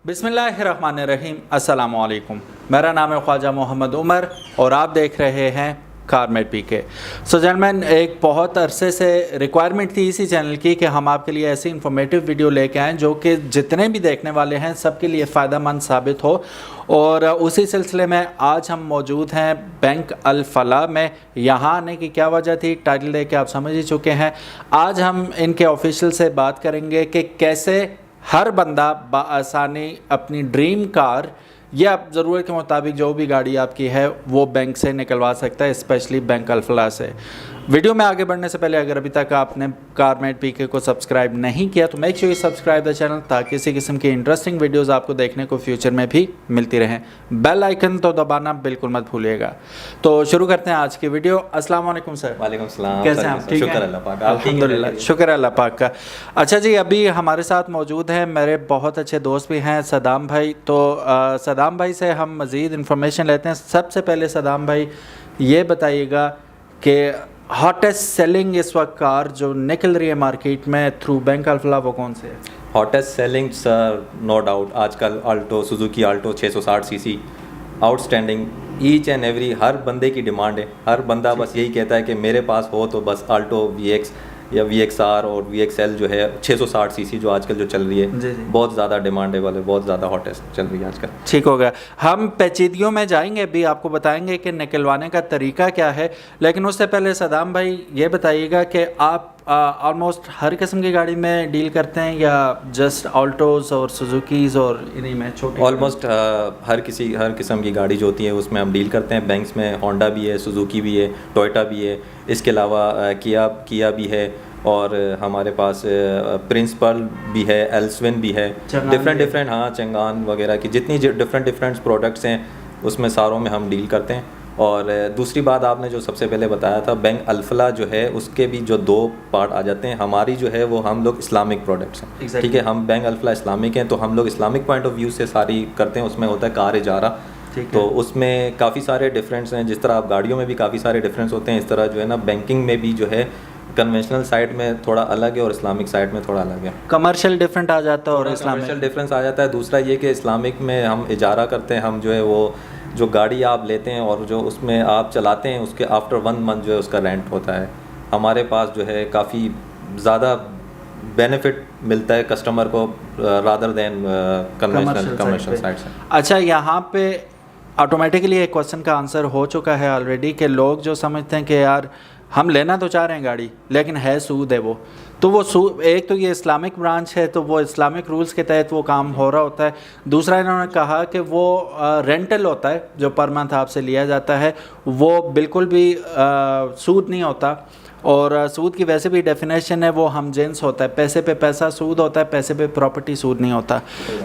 बिस्मिल्लाहिर्रहमानिर्रहीम, अस्सलामु अलैकुम। मेरा नाम है ख्वाजा मोहम्मद उमर और आप देख रहे हैं कारमेट पीके। सो जेंटलमैन, एक बहुत अरसे से रिक्वायरमेंट थी इसी चैनल की कि हम आपके लिए ऐसी इंफॉर्मेटिव वीडियो लेके आएँ जो कि जितने भी देखने वाले हैं सबके लिए फ़ायदेमंद साबित हो। और उसी सिलसिले में आज हम मौजूद हैं बैंक अल फलाह में। यहाँ आने की क्या वजह थी, टाइटल देख के आप समझ ही चुके हैं। आज हम इनके ऑफिशियल से बात करेंगे कि कैसे हर बंदा बआसानी अपनी ड्रीम कार या ज़रूरत के मुताबिक जो भी गाड़ी आपकी है वो बैंक से निकलवा सकता है, स्पेशली बैंक अल फलाह से। वीडियो में आगे बढ़ने से पहले अगर अभी तक आपने कारमेट पीके को सब्सक्राइब नहीं किया तो make sure you subscribe the channel ताकि इसी किस्म की इंटरेस्टिंग वीडियोस आपको देखने को फ्यूचर में भी मिलती रहें। बेल आइकन तो दबाना बिल्कुल मत भूलिएगा। तो शुरू करते हैं आज की वीडियो। अस्सलाम वालेकुम सर। वालेकुम सलाम। कैसे हैं आप? ठीक शुक्र हैं? अल्लाह पाक। अल्हम्दुलिल्लाह, शुक्र अल्लाह पाक का। अच्छा जी, अभी हमारे साथ मौजूद हैं मेरे बहुत अच्छे दोस्त भी हैं, सदाम भाई। तो सदाम भाई से हम मज़ीद इन्फॉर्मेशन लेते हैं। सबसे पहले सदाम भाई ये बताइएगा कि हॉटेस्ट सेलिंग इस वक्त कार जो निकल रही है मार्केट में थ्रू बैंक अल फलाह वो कौन से है? Hottest selling sir, no doubt आजकल Alto, Suzuki Alto 660 CC outstanding. Each and every हर बंदे की डिमांड है। हर बंदा बस यही कहता है कि मेरे पास हो तो बस अल्टो VX या VXR और VXL जो है 660 सीसी जो आजकल जो चल रही है, बहुत ज़्यादा डिमांडेबल है, बहुत ज़्यादा हॉटेस्ट चल रही है आजकल। ठीक हो गया, हम पेचीदगियों में जाएंगे, भी आपको बताएंगे कि निकलवाने का तरीका क्या है। लेकिन उससे पहले सदाम भाई ये बताइएगा कि आप ऑलमोस्ट हर किस्म की गाड़ी में डील करते हैं या जस्ट ऑल्टोज़ और सुजुकीज़ और इन्हीं में छोटी? ऑलमोस्ट हर किस्म की गाड़ी जो होती है उसमें हम डील करते हैं। बैंक्स में होंडा भी है, सुजुकी भी है, टोयोटा भी है, इसके अलावा किया भी है और हमारे पास प्रिंसिपल भी है, एल्सविन भी है, डिफरेंट हाँ, चंगान वगैरह की जितनी डिफरेंट प्रोडक्ट्स हैं उसमें सारों में हम डील करते हैं। और दूसरी बात आपने जो सबसे पहले बताया था बैंक अल फलाह जो है उसके भी जो दो पार्ट आ जाते हैं। हमारी जो है वो हम लोग इस्लामिक प्रोडक्ट्स हैं, ठीक है। हम बैंक अल फलाह इस्लामिक हैं तो हम लोग इस्लामिक पॉइंट ऑफ व्यू से सारी करते हैं। उसमें होता है कार इजारा, तो उसमें काफ़ी सारे डिफरेंस हैं। जिस तरह आप गाड़ियों में भी काफ़ी सारे डिफरेंस होते हैं, इस तरह जो है ना बैंकिंग में भी जो है कन्वेंशनल साइड में थोड़ा अलग है और इस्लामिक साइड में थोड़ा अलग है। कमर्शियल डिफरेंट आ जाता है और कमर्शियल डिफरेंस आ जाता है। दूसरा ये कि इस्लामिक में हम इजारा करते हैं, हम जो है वो जो गाड़ी आप लेते हैं और जो उसमें आप चलाते हैं उसके आफ्टर 1 मंथ जो है उसका रेंट होता है। हमारे पास जो है काफ़ी ज़्यादा बेनिफिट मिलता है कस्टमर को रादर देन कमर्शियल साइड से। अच्छा, यहाँ पे ऑटोमेटिकली एक क्वेश्चन का आंसर हो चुका है ऑलरेडी कि लोग जो समझते हैं कि यार हम लेना तो चाह रहे हैं गाड़ी लेकिन है सूद है वो, तो वो सूद, एक तो ये इस्लामिक ब्रांच है तो वो इस्लामिक रूल्स के तहत वो काम हो रहा होता है। दूसरा इन्होंने कहा कि वो रेंटल होता है जो पर मंथ आपसे लिया जाता है, वो बिल्कुल भी सूद नहीं होता। और सूद की वैसे भी डेफिनेशन है वो हम जिन्स होता है, पैसे पे पैसा सूद होता है, पैसे पे प्रॉपर्टी सूद नहीं होता।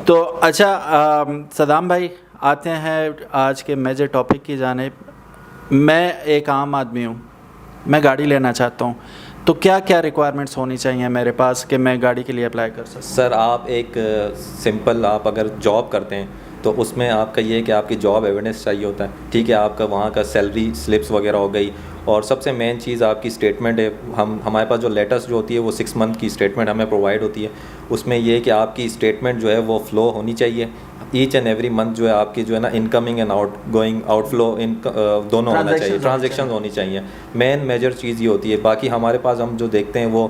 तो अच्छा सदाम भाई, आते हैं आज के मेजर टॉपिक की जानिब। मैं एक आम आदमी हूँ, मैं गाड़ी लेना चाहता हूँ, तो क्या क्या रिक्वायरमेंट्स होनी चाहिए मेरे पास कि मैं गाड़ी के लिए अप्लाई कर सकूँ? सर आप एक सिंपल, आप अगर जॉब करते हैं तो उसमें आपका ये है कि आपकी जॉब एविडेंस चाहिए होता है, ठीक है। आपका वहाँ का सैलरी स्लिप्स वगैरह हो गई और सबसे मेन चीज़ आपकी स्टेटमेंट है। हमारे पास जो लेटेस्ट जो होती है वो 6 मंथ की स्टेटमेंट हमें प्रोवाइड होती है। उसमें ये है कि आपकी स्टेटमेंट जो है वो फ्लो होनी चाहिए। ईच एंड एवरी मंथ जो है आपकी जो है ना इनकमिंग एंड आउटगोइंग आउटफ्लो दोनों होना चाहिए, ट्रांजेक्शन होनी चाहिए। मेन मेजर चीज़ ये होती है। बाकी हमारे पास हम जो देखते हैं वो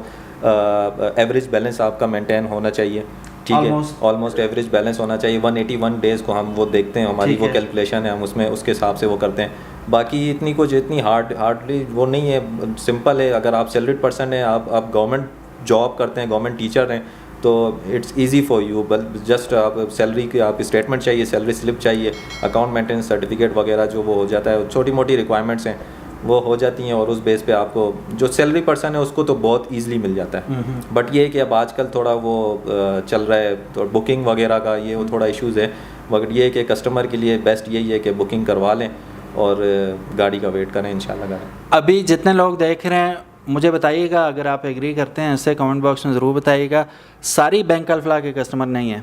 एवरेज बैलेंस आपका मेंटेन होना चाहिए, ठीक है। ऑलमोस्ट एवरेज बैलेंस होना चाहिए। 181 डेज़ को हम वो देखते हैं, हमारी वो कैलकुलेशन है, हम उसमें उसके हिसाब से वो करते हैं। बाकी इतनी हार्डली वो नहीं है, सिंपल है। अगर आप सैलरीड पर्सन हैं, आप गवर्नमेंट जॉब करते हैं, गवर्नमेंट टीचर हैं, तो इट्स इजी फॉर यू। बस जस्ट आप सैलरी की आप स्टेटमेंट चाहिए, सैलरी स्लिप चाहिए, अकाउंट मेंटेनेंस सर्टिफिकेट वगैरह जो वो हो जाता है, छोटी मोटी रिक्वायरमेंट्स हैं वो हो जाती हैं और उस बेस पे आपको जो सैलरी पर्सन है उसको तो बहुत ईजिली मिल जाता है। बट ये है कि अब आजकल थोड़ा वो चल रहा है तो बुकिंग वगैरह का ये वो थोड़ा इश्यूज़ है। मगर ये है कि कस्टमर के लिए बेस्ट यही है कि बुकिंग करवा लें और गाड़ी का वेट करें इंशाल्लाह। अभी जितने लोग देख रहे हैं मुझे बताइएगा, अगर आप एग्री करते हैं इससे कमेंट बॉक्स में ज़रूर बताइएगा, सारी बैंक अल फलाह के कस्टमर नहीं है।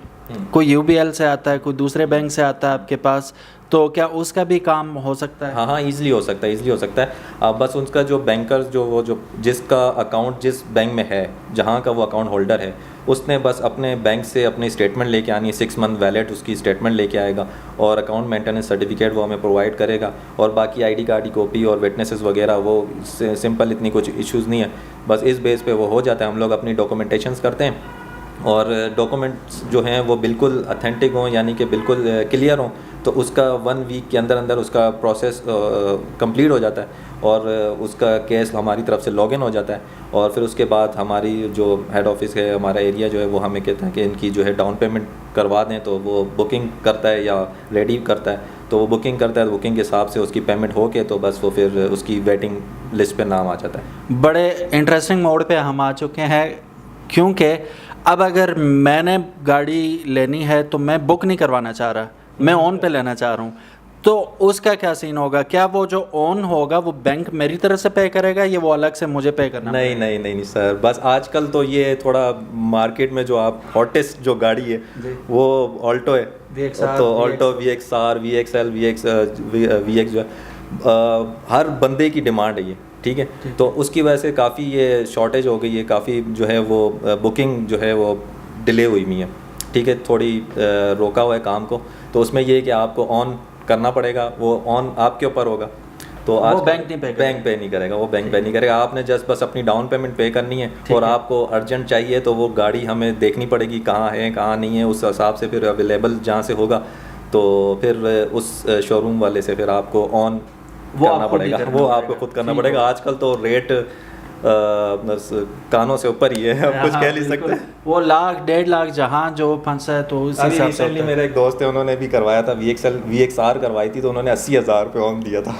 कोई यूबीएल से आता है, कोई दूसरे बैंक से आता है आपके पास, तो क्या उसका भी काम हो सकता है? हाँ हाँ, ईजिली हो सकता है, ईजिली हो सकता है। आप बस उसका जो बैंकर जो जिसका अकाउंट जिस बैंक में है, जहाँ का वो अकाउंट होल्डर है, उसने बस अपने बैंक से अपनी स्टेटमेंट लेके आनी है, 6 मंथ वैलिड उसकी स्टेटमेंट लेके आएगा और अकाउंट मेंटेनेंस सर्टिफिकेट वो हमें प्रोवाइड करेगा, और बाकी आईडी कार्ड की कॉपी और विटनेसेस वगैरह वो सिंपल, इतनी कुछ इश्यूज़ नहीं है। बस इस बेस पे वो हो जाता है। हम लोग अपनी डॉक्यूमेंटेशंस करते हैं और डॉक्यूमेंट्स जो हैं वो बिल्कुल अथेंटिक हों, यानी कि बिल्कुल क्लियर हों, तो उसका 1 वीक के अंदर अंदर उसका प्रोसेस कंप्लीट हो जाता है और उसका केस हमारी तरफ से लॉगिन हो जाता है। और फिर उसके बाद हमारी जो हेड ऑफिस है, हमारा एरिया जो है, वो हमें कहता है कि इनकी जो है डाउन पेमेंट करवा दें, तो वो बुकिंग करता है या रेडी करता है, तो वो बुकिंग करता है, तो बुकिंग के हिसाब से उसकी पेमेंट हो के तो बस वो फिर उसकी वेटिंग लिस्ट पे नाम आ जाता है। बड़े इंटरेस्टिंग मोड पे हम आ चुके हैं, क्योंकि अब अगर मैंने गाड़ी लेनी है तो मैं बुक नहीं करवाना चाह रहा, मैं ऑन पे लेना चाह रहा हूँ, तो उसका क्या सीन होगा? क्या वो जो ऑन होगा वो बैंक मेरी तरफ से पे करेगा या वो अलग से मुझे पे करना? नहीं नहीं नहीं नहीं सर, बस आजकल तो ये थोड़ा मार्केट में जो आप हॉटेस्ट जो गाड़ी है वो ऑल्टो है। VXR, तो ऑल्टो, VXR, VXL, VX जो है, हर बंदे की डिमांड है ये, ठीक है। तो उसकी वजह से काफ़ी ये शॉर्टेज हो गई है, काफ़ी जो है वो बुकिंग जो है वो डिले हुई हुई है, ठीक है, थोड़ी रोका हुआ है काम को। तो उसमें ये है कि आपको ऑन करना पड़ेगा, वो ऑन आपके ऊपर होगा, तो आज वो बैंक नहीं करेगा, वो बैंक पे नहीं करेगा। आपने जस्ट बस अपनी डाउन पेमेंट पे करनी है, और आपको अर्जेंट चाहिए तो वो गाड़ी हमें देखनी पड़ेगी कहाँ है कहाँ नहीं है, उस हिसाब से फिर अवेलेबल जहाँ से होगा तो फिर उस शोरूम वाले से फिर आपको ऑन करना पड़ेगा, वो आपको खुद करना पड़ेगा। आजकल तो रेट कानों से ऊपर ही है, अब कुछ कह नहीं सकते। वो 1,00,000 1,50,000 जहाँ जो फंसा है, तो उस हिसाब से। मेरा एक दोस्त है, उन्होंने भी करवाया था, VXR करवाई थी, तो उन्होंने 80,000 पे ऑन दिया था।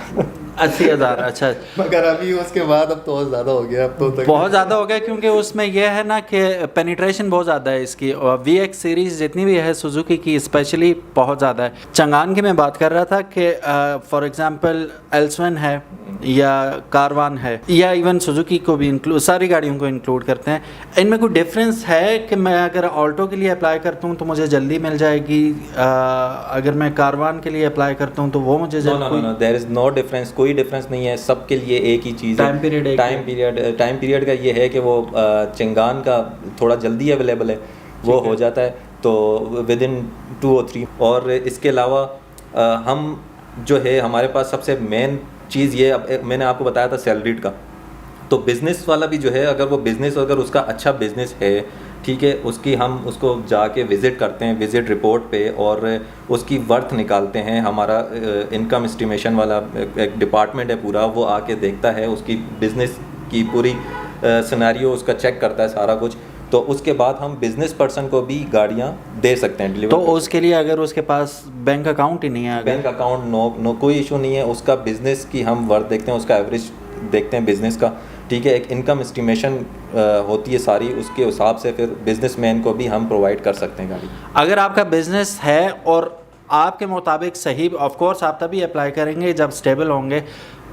80,000, अच्छा। मगर अभी उसके बाद अब तो बहुत ज़्यादा हो गया, अब तो बहुत ज़्यादा हो गया, क्योंकि उसमें यह है ना कि पेनिट्रेशन बहुत ज़्यादा है इसकी, और VX सीरीज़ जितनी भी है सुजुकी की स्पेशली बहुत ज़्यादा है। चंगान की मैं बात कर रहा था कि फॉर एग्जांपल एल्सवन है या कारवान है या इवन सुजुकी को भी इंक्लूड, सारी गाड़ियों को इंक्लूड करते हैं। इनमें कोई डिफरेंस है कि मैं अगर ऑल्टो के लिए अप्लाई करता हूँ तो मुझे जल्दी मिल जाएगी, अगर मैं कारवान के लिए अप्लाई करता हूँ तो वो मुझे no, there is no difference, कोई डिफरेंस नहीं है, सबके लिए एक ही चीज़ है। टाइम पीरियड का ये है कि वो चिंगान का थोड़ा जल्दी अवेलेबल है, वो हो जाता है तो विद इन 2 और 3। और इसके अलावा हम जो है, हमारे पास सबसे मेन चीज़ ये, अब मैंने आपको बताया था सैलरीड का, तो बिज़नेस वाला भी जो है, अगर वो बिज़नेस, अगर उसका अच्छा बिज़नेस है, ठीक है, उसकी हम उसको जाके विज़िट करते हैं, विज़िट रिपोर्ट पे, और उसकी वर्थ निकालते हैं। हमारा इनकम एस्टिमेशन वाला एक डिपार्टमेंट है पूरा, वो आके देखता है उसकी बिज़नेस की पूरी सिनेरियो, उसका चेक करता है सारा कुछ, तो उसके बाद हम बिज़नेस पर्सन को भी गाड़ियाँ दे सकते हैं डिलीवर। तो उसके लिए अगर उसके पास बैंक अकाउंट ही नहीं है, बैंक अकाउंट नो कोई इशू नहीं है, उसका बिज़नेस की हम वर्थ देखते हैं, उसका एवरेज देखते हैं बिज़नेस का, ठीक है। एक इनकम एस्टिमेशन होती है सारी, उसके हिसाब से फिर बिजनेसमैन को भी हम प्रोवाइड कर सकते हैं गाड़ी। अगर आपका बिजनेस है और आपके मुताबिक सही, ऑफ कोर्स आप तभी अप्लाई करेंगे जब स्टेबल होंगे,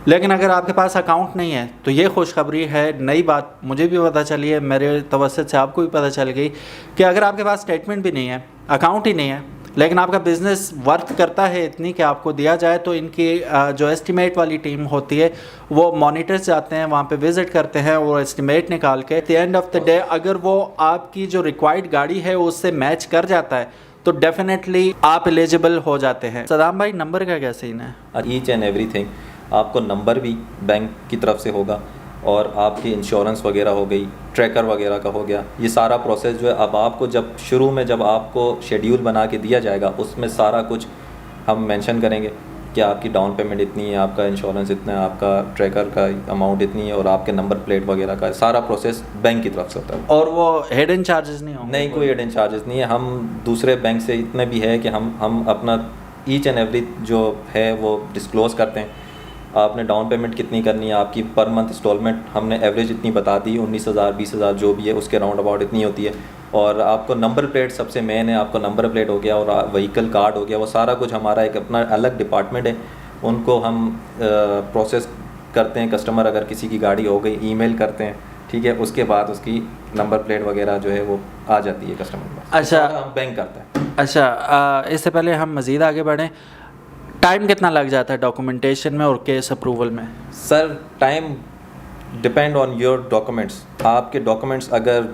लेकिन अगर आपके पास अकाउंट नहीं है तो ये खुशखबरी है, नई बात मुझे भी पता चली है, मेरे तवस्सुत से आपको भी पता चल गई कि अगर आपके पास स्टेटमेंट भी नहीं है, अकाउंट ही नहीं है, लेकिन आपका बिज़नेस वर्थ करता है इतनी कि आपको दिया जाए, तो इनकी जो एस्टिमेट वाली टीम होती है वो मॉनिटर्स जाते हैं, वहाँ पे विज़िट करते हैं और एस्टिमेट निकाल के, at the end of the day अगर वो आपकी जो रिक्वायर्ड गाड़ी है उससे मैच कर जाता है तो डेफिनेटली आप एलिजिबल हो जाते हैं। सदाम भाई, नंबर का क्या सीन है? ईच एंड एवरीथिंग, आपको नंबर भी बैंक की तरफ से होगा, और आपकी इंश्योरेंस वगैरह हो गई, ट्रैकर वगैरह का हो गया, ये सारा प्रोसेस जो है, अब आपको जब शुरू में जब आपको शेड्यूल बना के दिया जाएगा, उसमें सारा कुछ हम मेंशन करेंगे कि आपकी डाउन पेमेंट इतनी है, आपका इंश्योरेंस इतना है, आपका ट्रैकर का अमाउंट इतनी है, और आपके नंबर प्लेट वगैरह का सारा प्रोसेस बैंक की तरफ से होता है। और वो हिडन चार्जेस नहीं होंगे? नहीं, कोई हिडन चार्जेस नहीं है। हम दूसरे बैंक से इतने भी है कि हम अपना ईच एंड एवरी जो है वो डिस्क्लोज़ करते हैं। आपने डाउन पेमेंट कितनी करनी है, आपकी पर मंथ इंस्टॉलमेंट हमने एवरेज इतनी बता दी, 19,000 20,000 जो भी है उसके राउंड अबाउट इतनी होती है। और आपको नंबर प्लेट सबसे मेन है, आपको नंबर प्लेट हो गया और व्हीकल कार्ड हो गया, वो सारा कुछ हमारा एक अपना अलग डिपार्टमेंट है, उनको हम प्रोसेस करते हैं। कस्टमर अगर किसी की गाड़ी हो गई, ईमेल करते हैं ठीक है, उसके बाद उसकी नंबर प्लेट वगैरह जो है वो आ जाती है कस्टमर के पास। अच्छा, हम बैंक करता है। अच्छा, इससे पहले हम मज़ीद आगे बढ़ें, टाइम कितना लग जाता है डॉक्यूमेंटेशन में और केस अप्रूवल में? Sir time depend on your documents. आपके डॉक्यूमेंट्स अगर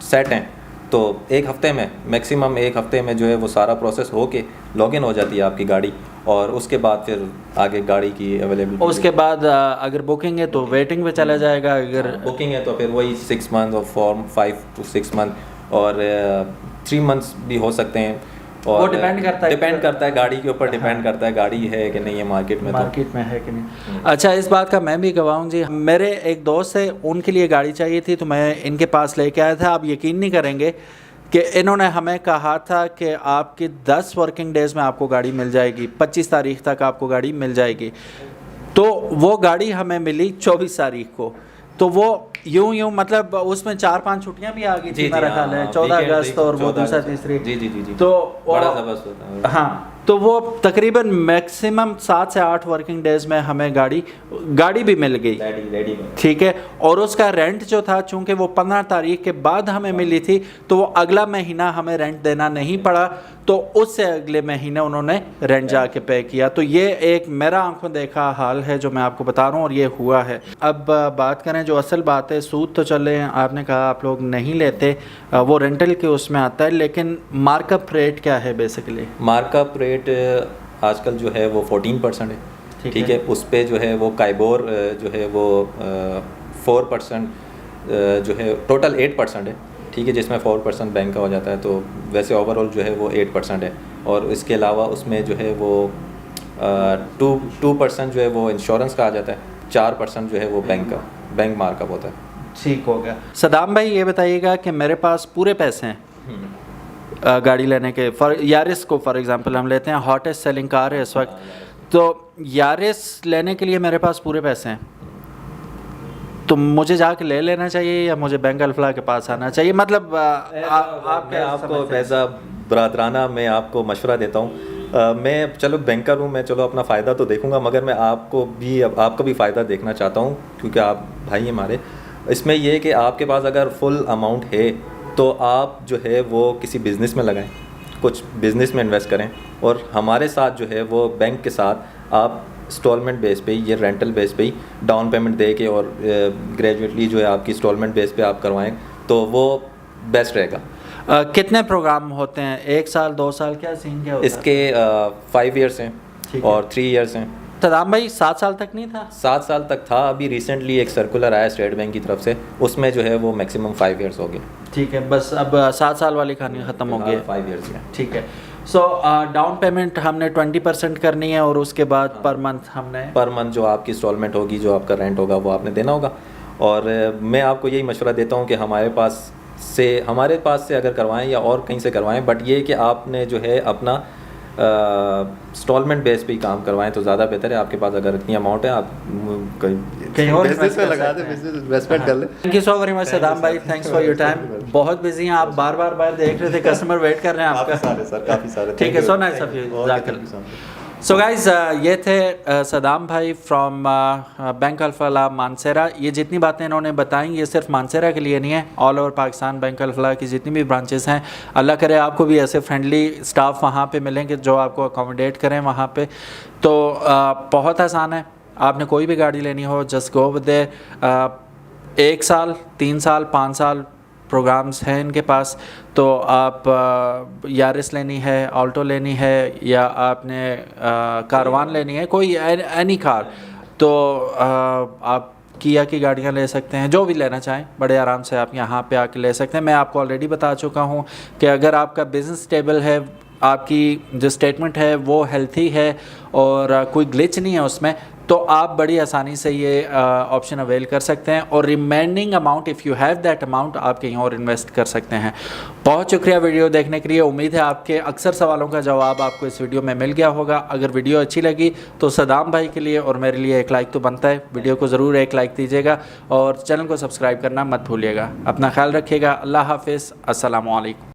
सेट हैं तो एक हफ़्ते में, मैक्सिमम एक हफ़्ते में जो है वो सारा प्रोसेस हो के लॉगिन हो जाती है आपकी गाड़ी, और उसके बाद फिर आगे गाड़ी की अवेलेबिलिटी। उसके बाद अगर बुकिंग है तो वेटिंग पे चला जाएगा, अगर बुकिंग है तो फिर वही 6 मंथ और फॉर्म 5 to 6 मंथ और 3 मंथ्स भी हो सकते हैं। और वो डिपेंड करता है गाड़ी के ऊपर, डिपेंड करता है गाड़ी है कि नहीं है मार्केट में है कि नहीं। अच्छा, इस बात का मैं भी गवाह हूँ जी। मेरे एक दोस्त है, उनके लिए गाड़ी चाहिए थी तो मैं इनके पास लेके आया था। आप यकीन नहीं करेंगे कि इन्होंने हमें कहा था कि आपकी 10 वर्किंग डेज़ में आपको गाड़ी मिल जाएगी, 25 तारीख तक आपको गाड़ी मिल जाएगी। तो वो गाड़ी हमें मिली 24 तारीख को। तो वो यूं मतलब उसमें 4-5 छुट्टियां भी आ गई थी मेरा ख्याल है, 14 अगस्त और वो दूसरा तीसरी। जी। तो बड़ा ज़बरदस्त होता है। हाँ, तो वो तकरीबन मैक्सिमम 7 से 8 वर्किंग डेज़ में हमें गाड़ी भी मिल गई, रेडी। ठीक है। और उसका रेंट जो था, चूँकि वो 15 तारीख के बाद हमें मिली थी, तो वो अगला महीना हमें रेंट देना नहीं पड़ा, तो उससे अगले महीने उन्होंने रेंट जाके पे किया। तो ये एक मेरा आंखों देखा हाल है जो मैं आपको बता रहा हूँ, और ये हुआ है। अब बात करें जो असल बात है, सूद तो चले हैं, आपने कहा आप लोग नहीं लेते, वो रेंटल के उसमें आता है, लेकिन मार्कअप रेट क्या है बेसिकली? मार्कअप रेट आजकल जो है वो 14% है, ठीक है। उस पर जो है वो काइबोर जो है वो 4% जो है, टोटल 8% है, ठीक है, जिसमें 4% बैंक का हो जाता है। तो वैसे ओवरऑल जो है वो 8% है, और इसके अलावा उसमें जो है वो 2% जो है वो इंश्योरेंस का आ जाता है, 4% जो है वो बैंक मार्कअप होता है। ठीक हो गया। सदाम भाई ये बताइएगा कि मेरे पास पूरे पैसे हैं गाड़ी लेने के, यारिस को फॉर एग्जांपल हम लेते हैं, हॉटेस्ट सेलिंग कार है इस वक्त, तो यारिस लेने के लिए मेरे पास पूरे पैसे हैं, तो मुझे जाके ले लेना चाहिए या मुझे बैंक अल्फला के पास आना चाहिए? मतलब मैं आपको वैसा बरादराना मैं आपको मशवरा देता हूँ। मैं चलो बैंकर हूँ, मैं चलो अपना फ़ायदा तो देखूँगा, मगर मैं आपको भी फ़ायदा देखना चाहता हूँ, क्योंकि आप भाई हमारे। इसमें यह है कि आपके पास अगर फुल अमाउंट है तो आप जो है वो किसी बिज़नेस में लगाएं, कुछ बिज़नेस में इन्वेस्ट करें, और हमारे साथ जो है वो बैंक के साथ आप इंस्टॉलमेंट बेस पे, ये रेंटल बेस पे ही डाउन पेमेंट दे के और ग्रेजुएटली जो है आपकी इंस्टॉलमेंट बेस पे आप करवाएं तो वो बेस्ट रहेगा। कितने प्रोग्राम होते हैं? 1 साल, 2 साल, क्या सीन क्या होता है इसके? 5 ईयर्स हैं और 3 ईयर्स हैं। सदाम भाई 7 साल तक नहीं था? 7 साल तक था। अभी रिसेंटली एक सर्कुलर आया स्टेट बैंक की तरफ से, उसमें जो है वो मैक्सिमम 5 ईयर्स हो गए। ठीक है, बस अब 7 साल वाली कहानी ख़त्म हो गई, 5 ईयर्स है। ठीक है। सो डाउन पेमेंट हमने 20% करनी है, और उसके बाद पर मंथ जो आपकी इंस्टॉलमेंट होगी, जो आपका रेंट होगा, वो आपने देना होगा। और मैं आपको यही मशवरा देता हूँ कि हमारे पास से अगर करवाएं या और कहीं से करवाएं, बट ये कि आपने जो है अपना इंस्टॉलमेंट बेस पे ही काम करवाएं तो ज़्यादा बेहतर है। आपके पास अगर इतनी अमाउंट है, आप कहीं और बिजनेस में लगा दें, बिजनेस इन्वेस्टमेंट कर लें। Thank you so very much Saddam भाई, थैंक्स फॉर योर टाइम। बहुत बिजी हैं आप, बार बार देख रहे थे, कस्टमर वेट कर रहे हैं आपका। काफ़ी सारे ठीक है, so nice of you. So guys, ये थे सदाम भाई फ्रॉम बैंक अल्फला मानसेरा। ये जितनी बातें इन्होंने बताई, ये सिर्फ मानसेरा के लिए नहीं है, all over Pakistan bank Alfalah की जितनी भी ब्रांचेस हैं, अल्लाह करे आपको भी ऐसे फ्रेंडली स्टाफ वहाँ पे मिलेंगे जो आपको अकोमोडेट करें वहाँ पे। तो बहुत आसान है, आपने कोई भी गाड़ी लेनी हो, जस्ट गो विद देयर। 1 साल, 3 साल, 5 साल प्रोग्राम्स हैं इनके पास। तो आप यारिस लेनी है, ऑल्टो लेनी है, या आपने कारवान लेनी है, कोई एनी कार, तो आप किया की गाड़ियाँ ले सकते हैं, जो भी लेना चाहें बड़े आराम से आप यहाँ पे आके ले सकते हैं। मैं आपको ऑलरेडी बता चुका हूँ कि अगर आपका बिज़नेस स्टेबल है, आपकी जो स्टेटमेंट है वो हेल्थी है और कोई ग्लिच नहीं है उसमें, तो आप बड़ी आसानी से ये ऑप्शन अवेल कर सकते हैं, और remaining amount, if you have that amount, आप कहीं और इन्वेस्ट कर सकते हैं। बहुत शुक्रिया वीडियो देखने के लिए। उम्मीद है आपके अक्सर सवालों का जवाब आपको इस वीडियो में मिल गया होगा। अगर वीडियो अच्छी लगी तो सदाम भाई के लिए और मेरे लिए एक लाइक तो बनता है, वीडियो को ज़रूर एक लाइक दीजिएगा, और चैनल को सब्सक्राइब करना मत भूलिएगा। अपना ख्याल रखिएगा। अल्लाह हाफिज़, अस्सलामु अलैकुम।